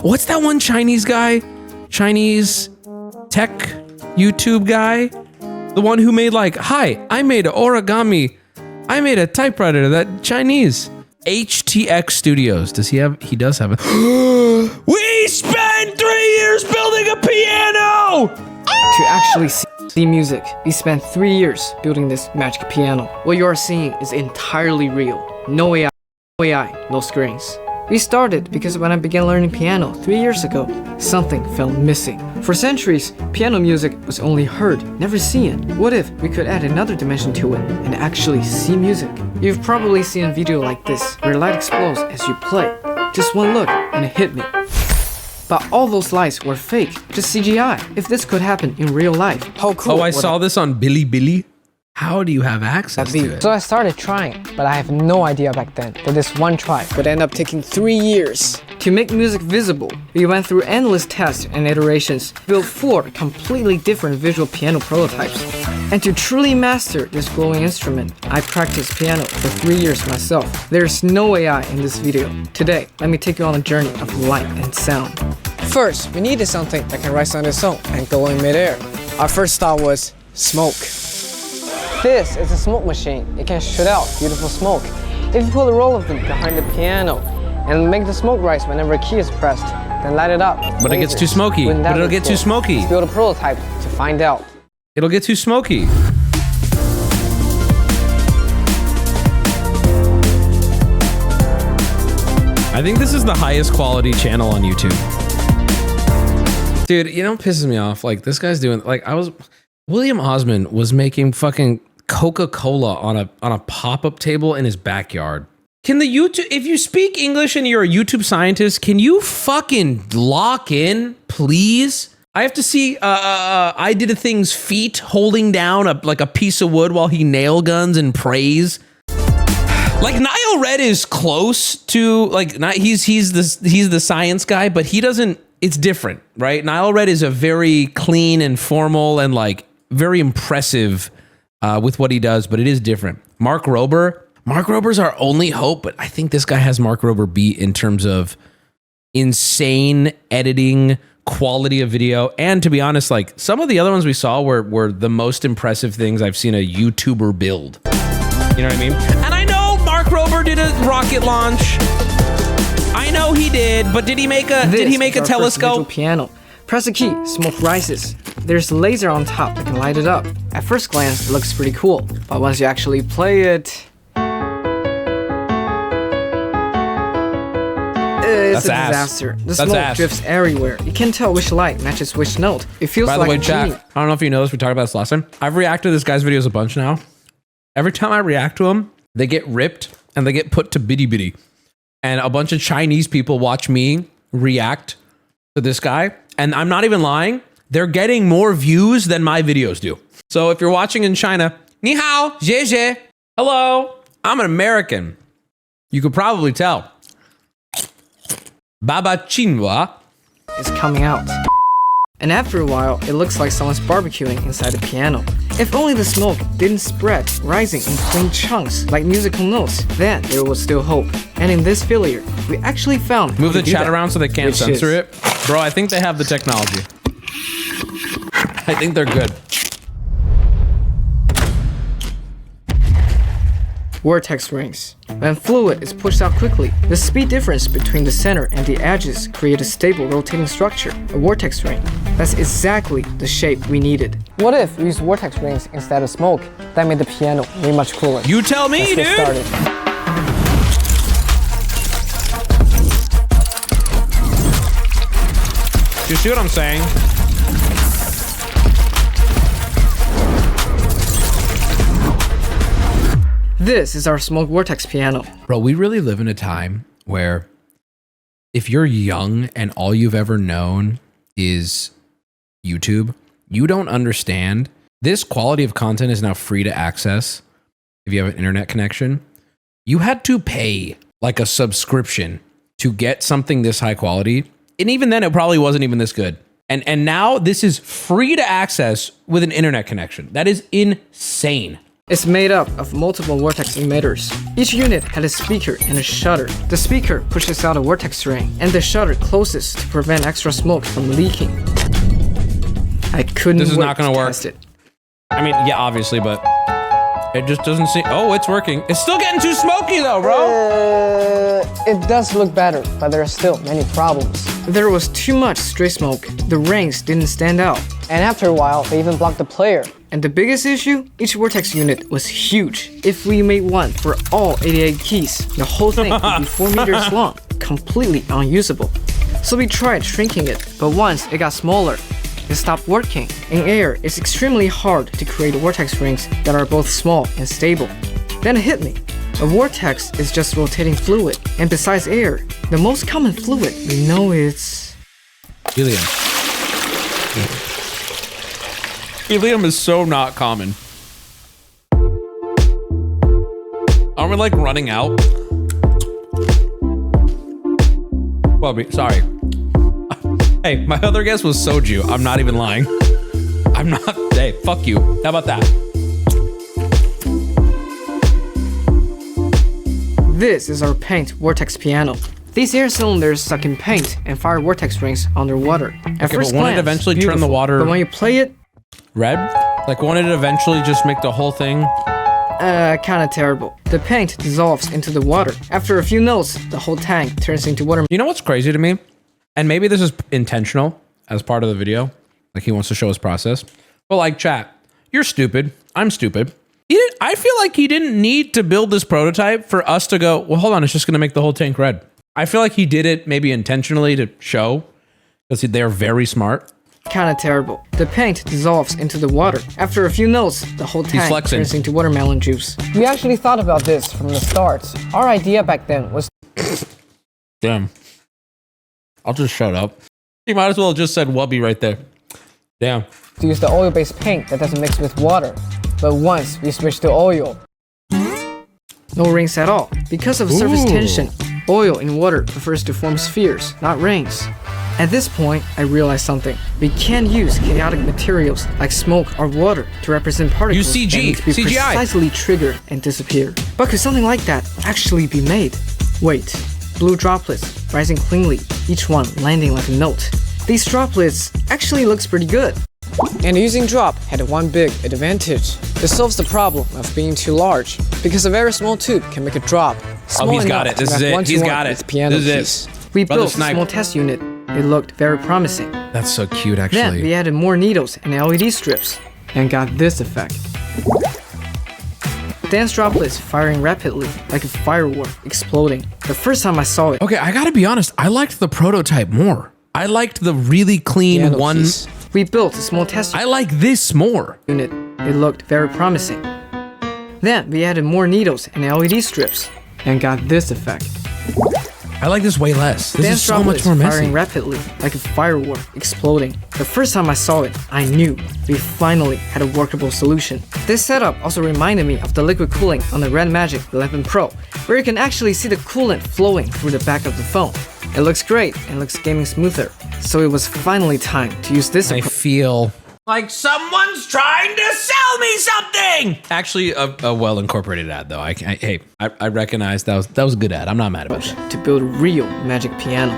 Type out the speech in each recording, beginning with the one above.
What's that one Chinese guy? Chinese tech YouTube guy? The one who made like, hi, I made origami. I made a typewriter that Chinese. HTX Studios. Does he have? He does have it. We spent 3 years building a piano! To actually see music, we spent 3 years building this magic piano. What you are seeing is entirely real. No AI, no screens. We started because when I began learning piano 3 years ago, something felt missing. For centuries, piano music was only heard, never seen. What if we could add another dimension to it and actually see music? You've probably seen a video like this, where light explodes as you play. Just one look and it hit me. But all those lights were fake, just CGI. If this could happen in real life, how cool Oh, I saw this on Bilibili. How do you have access to it? So I started trying, but I have no idea back then that this one try would end up taking 3 years. To make music visible, we went through endless tests and iterations, built 4 completely different visual piano prototypes. And to truly master this glowing instrument, I practiced piano for 3 years myself. There's no AI in this video. Today, let me take you on a journey of light and sound. First, we needed something that can rise on its own and go in midair. Our first thought was smoke. This is a smoke machine. It can shoot out beautiful smoke. If you pull the roller behind the piano and make the smoke rise whenever a key is pressed, then light it up. But it gets too smoky. But it'll get too smoky. Let's build a prototype to find out. It'll get too smoky. I think this is the highest quality channel on YouTube. Dude, you know what pisses me off? Like, this guy's doing, like, William Osmond was making fucking Coca-Cola on a pop-up table in his backyard. Can the YouTube, if you speak English and you're a YouTube scientist, can you fucking lock in, please? I have to see, I Did a Thing's feet holding down like a piece of wood while he nail guns and prays. Like, Niall Red is close to, like, he's the science guy, but he doesn't, it's different, right? Niall Red is a very clean and formal and like very impressive with what he does, but it is different. Mark Rober's our only hope, but I think this guy has Mark Rober beat in terms of insane editing, quality of video, and to be honest, like some of the other ones we saw were the most impressive things I've seen a YouTuber build. You know what I mean? And I know Mark Rober did a rocket launch. I know he did, but did he make a telescope? Piano. Press a key, smoke rises. There's a laser on top that can light it up. At first glance, it looks pretty cool, but once you actually play it, it's a disaster. The smoke drifts everywhere. You can't tell which light matches which note. It feels like a genie. I don't know if you know this, we talked about this last time. I've reacted to this guy's videos a bunch now. Every time I react to them, they get ripped and they get put to bitty bitty. And a bunch of Chinese people watch me react to this guy. And I'm not even lying. They're getting more views than my videos do. So if you're watching in China, ni hao, jie jie, hello, I'm an American. You could probably tell. Baba Chinwa is coming out. And after a while, it looks like someone's barbecuing inside the piano. If only the smoke didn't spread, rising in clean chunks like musical notes, then there was still hope. And in this failure, we actually found Move the chat around so they can't censor it. Bro, I think they have the technology. I think they're good. Vortex rings. When fluid is pushed out quickly, the speed difference between the center and the edges create a stable rotating structure, a vortex ring. That's exactly the shape we needed. What if we used vortex rings instead of smoke? That made the piano way much cooler. You tell me, dude! Started. You see what I'm saying? This is our smoke vortex piano. Bro, we really live in a time where if you're young and all you've ever known is YouTube, you don't understand. This quality of content is now free to access if you have an internet connection. You had to pay like a subscription to get something this high quality. And even then, it probably wasn't even this good. And now this is free to access with an internet connection. That is insane. It's made up of multiple vortex emitters. Each unit had a speaker and a shutter. The speaker pushes out a vortex ring, and the shutter closes to prevent extra smoke from leaking. I couldn't This is wait not gonna to work. test it. I mean, yeah, obviously, but it just doesn't seem. Oh, it's working. It's still getting too smoky though, bro. It does look better, but there are still many problems. There was too much stray smoke. The rings didn't stand out. And after a while, they even blocked the player. And the biggest issue? Each vortex unit was huge. If we made one for all 88 keys, the whole thing would be 4 meters long, completely unusable. So we tried shrinking it, but once it got smaller, it stopped working. In air, it's extremely hard to create vortex rings that are both small and stable. Then it hit me. A vortex is just rotating fluid, and besides air, the most common fluid we know is... Helium. Helium is so not common. Aren't we like running out? Wubby, sorry. Hey, my other guess was soju. I'm not even lying. I'm not. Hey, fuck you. How about that? This is our paint vortex piano. These air cylinders suck in paint and fire vortex rings underwater. At first but won't it glance, eventually turn the beautiful, water- But when you play it, Red? Like, won't it eventually just make the whole thing? kinda terrible. The paint dissolves into the water. After a few notes, the whole tank turns into water. You know what's crazy to me? And maybe this is intentional as part of the video. Like, he wants to show his process. But like, chat, you're stupid. I'm stupid. I feel like he didn't need to build this prototype for us to go, well, hold on, it's just going to make the whole tank red. I feel like he did it maybe intentionally to show, because they're very smart. Kinda terrible. The paint dissolves into the water. After a few notes, the whole tank flexing. turns into watermelon juice. We actually thought about this from the start. Our idea back then was Damn. I'll just shut up. You might as well have just said Wubby right there. Damn. to use the oil-based paint that doesn't mix with water. But once we switch to oil, no rings at all. Because of surface tension, oil in water prefers to form spheres, not rings. At this point, I realized something. We can't use chaotic materials like smoke or water to represent particles Use CG, that need to be CGI. precisely triggered and disappear. But could something like that actually be made? Wait, blue droplets rising cleanly, each one landing like a note. These droplets actually looks pretty good. And using drop had one big advantage. It solves the problem of being too large, because a very small tube can make a drop. Oh, he's got it. This is it. He's got it. Piano This is it. We Brother built a Snipe. small test unit. It looked very promising. That's so cute, Then actually. we added more needles and LED strips, and got this effect. Dance droplets firing rapidly, like a firework exploding. The first time I saw it, Okay, I gotta be honest. I liked the prototype more. I liked the really clean piano one. piece. We built a small test I like this more. unit. It looked very promising. Then we added more needles and LED strips, and got this effect. I like this way less. This Dance is so much droplets more messy. firing rapidly, like a firework exploding. The first time I saw it, I knew we finally had a workable solution. This setup also reminded me of the liquid cooling on the Red Magic 11 Pro, where you can actually see the coolant flowing through the back of the phone. It looks great and looks gaming smoother. So it was finally time to use this I approach. feel like someone's trying to sell me something. Actually, a well incorporated ad though. I recognize that was a good ad. I'm not mad about it. to build a real magic piano.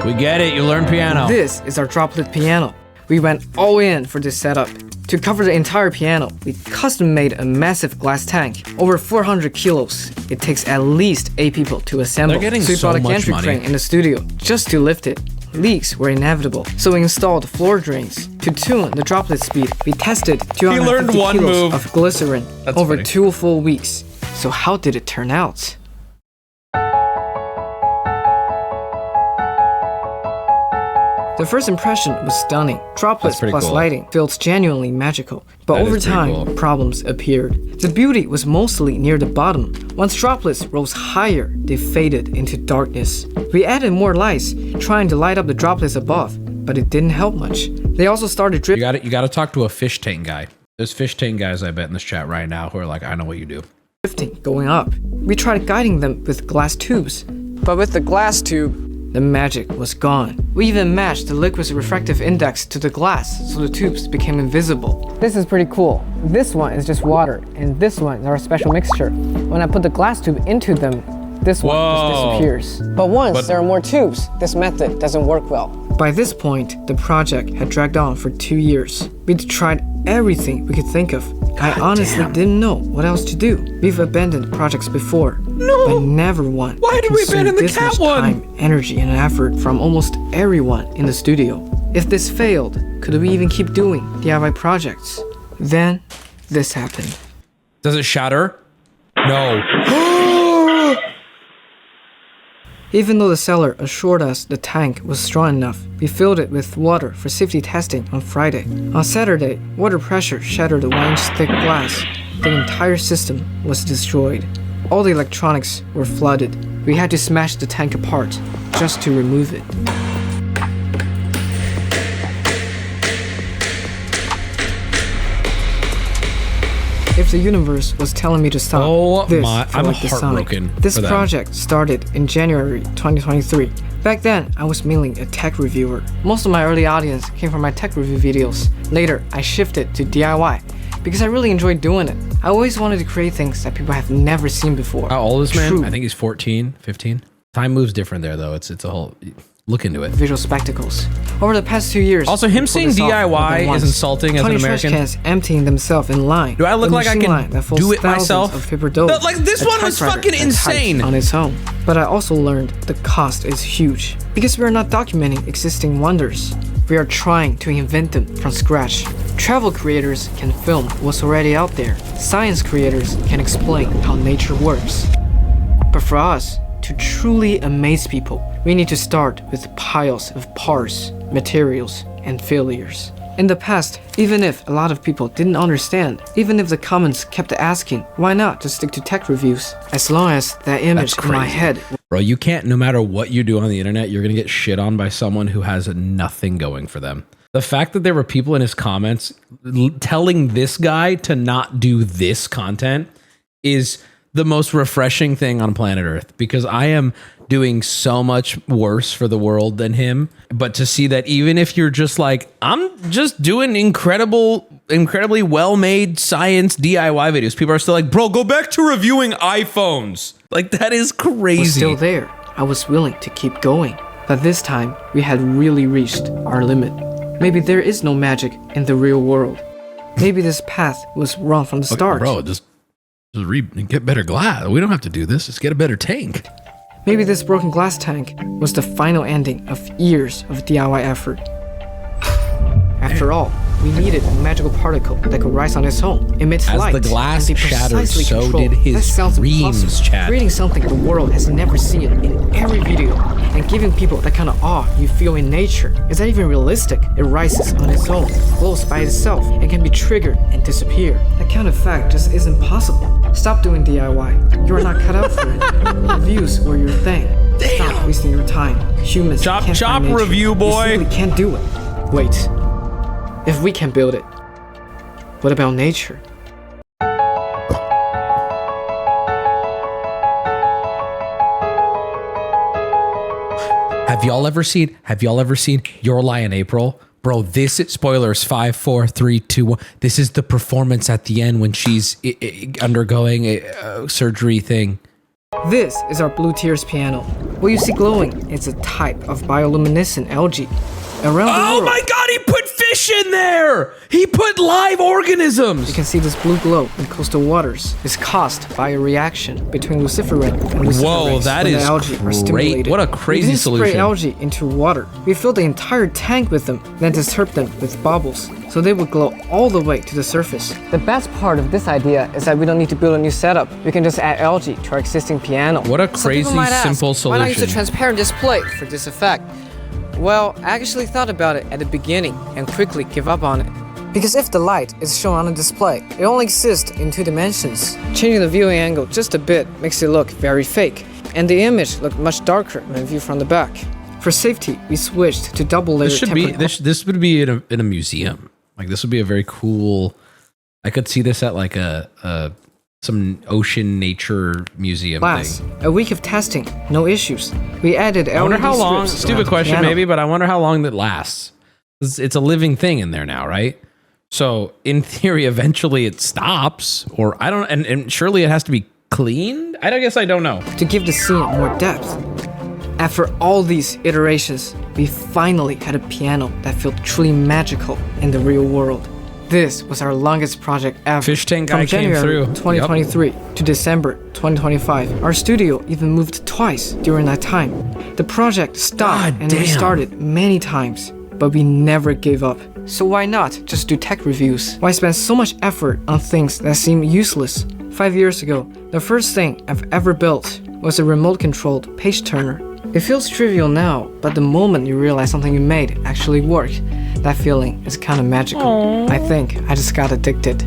We get it. You learn piano. This is our droplet piano. We went all in for this setup. To cover the entire piano, we custom made a massive glass tank, over 400 kilos. It takes at least 8 people to assemble. They're getting so we so bought a much gantry money. crane in the studio just to lift it. Leaks were inevitable, so we installed floor drains. To tune the droplet speed, we tested 250 learned one kilos move. of glycerin That's over funny. 2 full weeks. So how did it turn out? The first impression was stunning. Droplets pretty plus cool. lighting felt genuinely magical. But That over is pretty time, cool. problems appeared. The beauty was mostly near the bottom. Once droplets rose higher, they faded into darkness. We added more lights, trying to light up the droplets above, but it didn't help much. They also started You got to talk to a fish tank guy. There's fish tank guys I bet in this chat right now who are like, I know what you do. drifting, going up. We tried guiding them with glass tubes. But with the glass tube, the magic was gone. We even matched the liquid's refractive index to the glass, so the tubes became invisible. This is pretty cool. This one is just water, and this one is our special mixture. When I put the glass tube into them, this one just disappears. But once there are more tubes, this method doesn't work well. By this point, the project had dragged on for 2 years. We'd tried everything we could think of. I honestly didn't know what else to do. We've abandoned projects before, but never one. Why did we abandon the cat one? Time, energy, and effort from almost everyone in the studio. If this failed, could we even keep doing DIY projects? Then, this happened. Does it shatter? No. Even though the seller assured us the tank was strong enough, we filled it with water for safety testing on Friday. On Saturday, water pressure shattered the 1-inch thick glass. The entire system was destroyed. All the electronics were flooded. We had to smash the tank apart just to remove it. If the universe was telling me to stop, I'm heartbroken. This project started in January 2023. Back then, I was mainly a tech reviewer. Most of my early audience came from my tech review videos. Later, I shifted to DIY because I really enjoyed doing it. I always wanted to create things that people have never seen before. How old is this man? I think he's 14, 15. Time moves different there though. It's a whole... Look into it. Visual spectacles. Over the past 2 years... Also, him saying DIY is insulting as an American. 20 trash cans emptying themselves in line. Do I look like I can do it myself? Of paper dough. Like, this one was fucking insane. On its own. But I also learned the cost is huge. Because we are not documenting existing wonders. We are trying to invent them from scratch. Travel creators can film what's already out there. Science creators can explain how nature works. But for us, to truly amaze people, we need to start with piles of parts, materials, and failures. In the past, even if a lot of people didn't understand, even if the comments kept asking, why not just stick to tech reviews? As long as that image in my head... Bro, you can't, no matter what you do on the internet, you're gonna get shit on by someone who has nothing going for them. The fact that there were people in his comments telling this guy to not do this content is the most refreshing thing on planet Earth, because I am doing so much worse for the world than him. But to see that even if you're just like, I'm just doing incredibly well-made science DIY videos, people are still like, bro, go back to reviewing iPhones. Like, that is crazy. Was still there. I was willing to keep going. But this time, we had really reached our limit. Maybe there is no magic in the real world. Maybe this path was wrong from the start. Bro, just get better glass. We don't have to do this. Just get a better tank. Maybe this broken glass tank was the final ending of years of DIY effort. After all, we needed a magical particle that could rise on its own, emit light, as the glass and be shattered, so controlled. did his dreams, Chad. Creating something the world has never seen in every video, and giving people that kind of awe you feel in nature. Is that even realistic? It rises on its own, glows by itself, and can be triggered and disappear. That kind of fact just isn't possible. Stop doing DIY. You are not cut out for it. Reviews were your thing. Stop wasting your time. Humans can't find nature. Review, boy. You simply can't do it. Wait. If we can build it, what about nature? Have y'all ever seen Your Lie in April? Bro, this is spoilers 5, 4, 3, 2, 1. This is the performance at the end when she's undergoing a surgery thing. This is our Blue Tears piano. What you see glowing is a type of bioluminescent algae. Around the world, my god, he put fish in there! He put live organisms! You can see this blue glow in coastal waters. It's caused by a reaction between luciferin and luciferase. That is algae are stimulated. What a crazy solution. We spray algae into water. We filled the entire tank with them, then disturbed them with bubbles, so they would glow all the way to the surface. The best part of this idea is that we don't need to build a new setup. We can just add algae to our existing piano. What a crazy, simple solution. Why not use a transparent display for this effect? Well, I actually thought about it at the beginning and quickly gave up on it. Because if the light is shown on a display, it only exists in 2 dimensions. Changing the viewing angle just a bit makes it look very fake, and the image looked much darker when viewed from the back. For safety, we switched to double layer tempered. This would be in a museum. Like, this would be a very cool. I could see this at like a some ocean nature museum Class, thing. a week of testing, no issues. We added LED I wonder how long, strips stupid around the question piano. maybe, but I wonder how long that lasts. It's a living thing in there now, right? So in theory, eventually it stops, or I don't, and surely it has to be cleaned? I guess I don't know. To give the scene more depth. After all these iterations, we finally had a piano that felt truly magical in the real world. This was our longest project ever. Fish tank guy From came January through. 2023 to December 2025. Our studio even moved twice during that time. The project stopped God and damn. restarted many times, but we never gave up. So why not just do tech reviews? Why spend so much effort on things that seem useless? 5 years ago, the first thing I've ever built was a remote-controlled page turner. It feels trivial now, but the moment you realize something you made actually worked, that feeling is kind of magical. Aww. I think I just got addicted.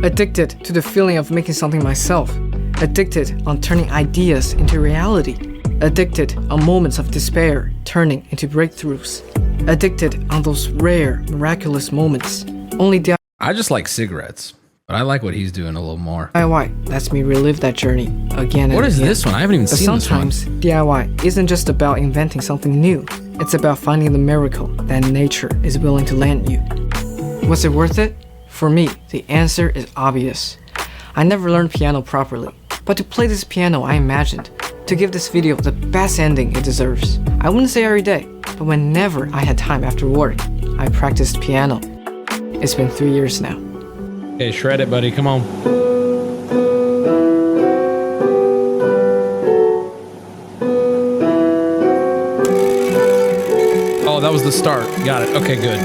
Addicted to the feeling of making something myself. Addicted on turning ideas into reality. Addicted on moments of despair turning into breakthroughs. Addicted on those rare, miraculous moments. Only I just like cigarettes, but I like what he's doing a little more. DIY lets me relive that journey again and What is again. this one? I haven't even But seen this one. sometimes DIY isn't just about inventing something new. It's about finding the miracle that nature is willing to lend you. Was it worth it? For me, the answer is obvious. I never learned piano properly, but to play this piano I imagined, to give this video the best ending it deserves. I wouldn't say every day, but whenever I had time after work, I practiced piano. It's been 3 years now. Okay, shred it, buddy. Come on. Oh, that was the start. Got it. Okay, good.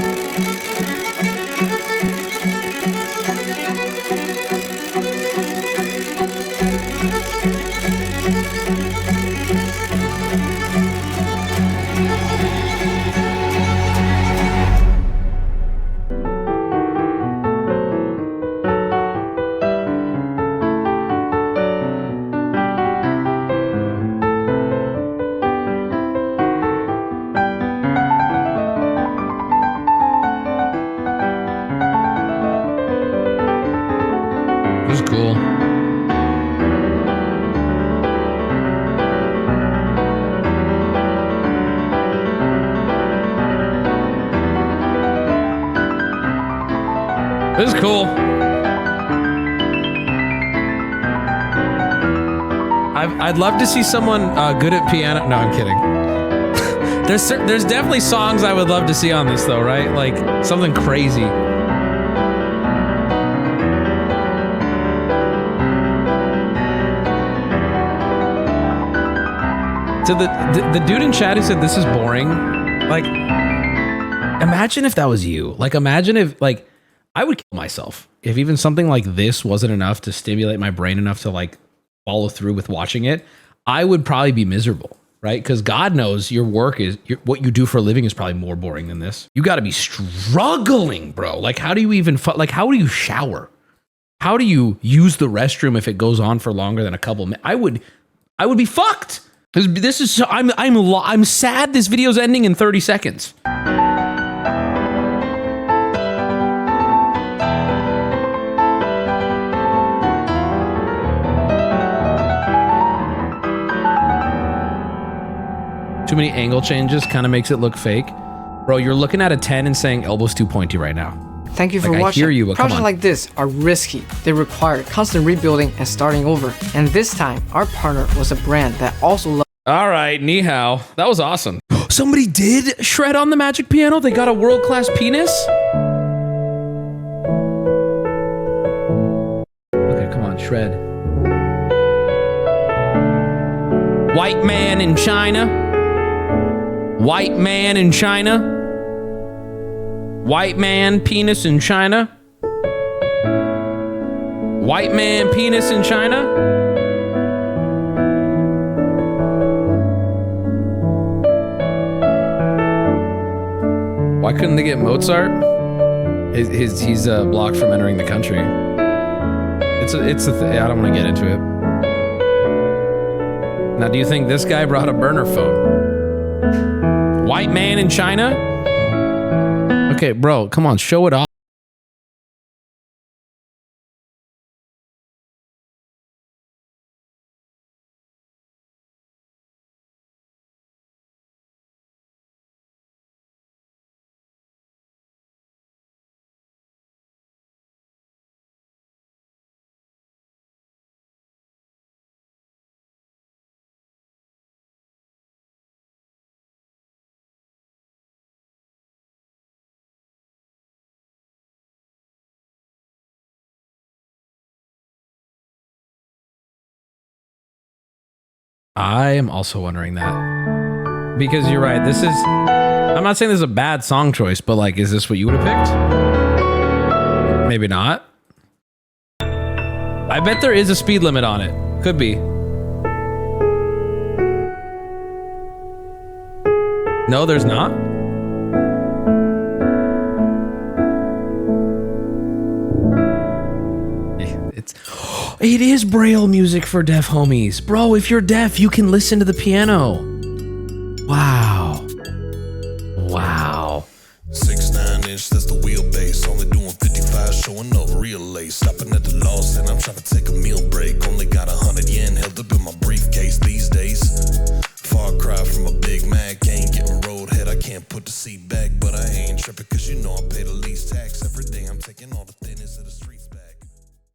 This is cool. This is cool. I'd love to see someone good at piano. No, I'm kidding. There's definitely songs I would love to see on this though, right? Like something crazy. So the dude in chat who said this is boring, like, imagine if that was you. Like, imagine if, like, I would kill myself if even something like this wasn't enough to stimulate my brain enough to, like, follow through with watching it. I would probably be miserable, right? Because God knows your work is, what you do for a living is probably more boring than this. You got to be struggling, bro. Like, how do you even, like, how do you shower? How do you use the restroom if it goes on for longer than a couple minutes? I would be fucked. This is so, I'm sad this video's ending in 30 seconds. Too many angle changes kind of makes it look fake. Bro, you're looking at a 10 and saying elbow's too pointy right now. Thank you for Like, I watching. hear you, but come Projects on. like this are risky. They require constant rebuilding and starting over. And this time, our partner was a brand that also loves All right, ni hao. That was awesome. Somebody did shred on the magic piano? They got a world-class penis? Okay, come on, shred. White man in China. White man in China. White man penis in China. White man penis in China. Why couldn't they get Mozart? He's blocked from entering the country. I don't want to get into it. Now, do you think this guy brought a burner phone? White man in China? Okay, bro, come on, show it off. I am also wondering that. Because you're right. This is... I'm not saying this is a bad song choice, but like, is this what you would have picked? Maybe not. I bet there is a speed limit on it. Could be. No, there's not. It is Braille music for deaf homies. Bro, if you're deaf, you can listen to the piano. Wow. Wow. 6'9", that's the wheelbase. Only doing 55, showing off real lace. Stopping at the loss, and I'm trying to take a meal break. Only got 100 yen held up in my briefcase these days. Far cry from a Big Mac, ain't getting roadhead. I can't put the seat back, but I ain't tripping, cause you know I pay the least tax. Every day I'm taking all the thinness of the street.